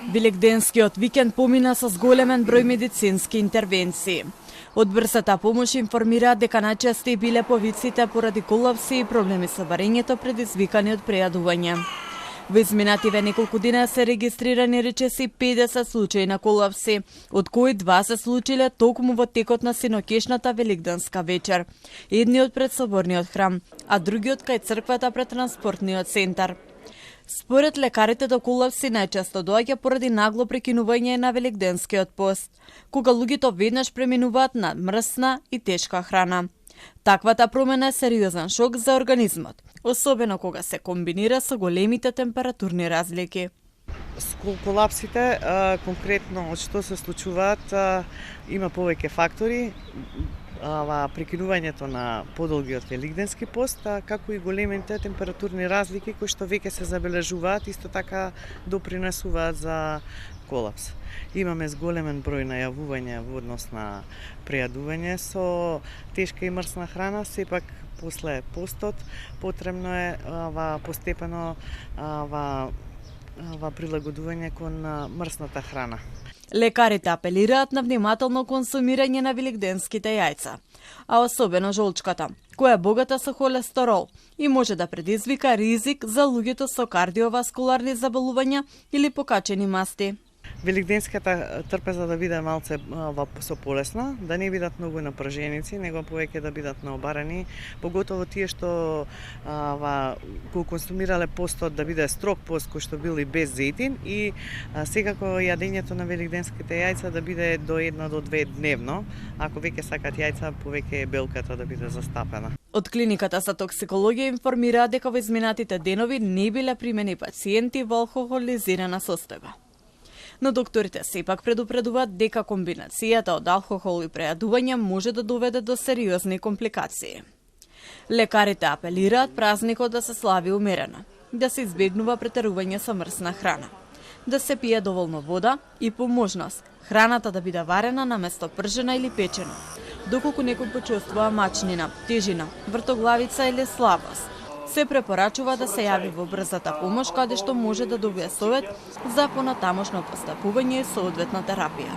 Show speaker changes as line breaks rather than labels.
Великденскиот викенд помина со зголемен број медицински интервенции. Од брзата помош информираат дека најчести биле повиците поради колапси и проблеми со варењето предизвикани од прејадување. Во изминативе неколку дена се регистрирани речиси 50 случаи на колапси, од кои 2 се случиле токму во текот на синокешната великденска вечер. Едниот пред соборниот храм, а другиот кај црквата пред транспортниот центар. Според лекарите до колапси најчесто доаѓа поради нагло прекинување на великденскиот пост, кога луѓето веднаш преминуваат на мрсна и тешка храна. Таквата промена е сериозен шок за организмот, особено кога се комбинира со големите температурни разлики.
Колапсите, конкретно од што се случуваат, има повеќе фактори. Прекинувањето на подолгиот великденски пост, како и големите температурни разлики кои што веќе се забележуваат, исто така допринесуваат за колапс. Имаме зголемен број најавувања во однос на прејадување со тешка и мрсна храна, сепак после постот потребно е постепено прилагодување кон мрсната храна.
Лекарите апелираат на внимателно консумирање на великденските јајца, а особено жолчката, која е богата со холестерол и може да предизвика ризик за луѓето со кардиоваскуларни заболувања или покачени масти.
Великденската трпеза да биде малце со полесна, да не бидат многу напрженици, него повеќе да бидат наобарени, поготово тие што кои консумирале постот да биде строг пост кој што бил и без зејтин и секако јадењето на великденските јајца да биде до 1 до 2 дневно, ако веќе сакат јајца, повеќе белката да биде застапена.
Од клиниката за токсикологија информираат дека во изминатите денови не биле примени пациенти во алкохолизирана состојба. Но докторите сепак предупредуваат дека комбинацијата од алкохол и прејадување може да доведе до сериозни компликации. Лекарите апелираат празникот да се слави умерено, да се избегнува претерување со мрсна храна, да се пие доволно вода и по можност храната да биде варена наместо пржена или печена, доколку некој почувствува мачнина, тежина, вртоглавица или слабост. Се препорачува да се јави во брзата помош каде што може да добие совет за понатамошно постапување и соодветна терапија.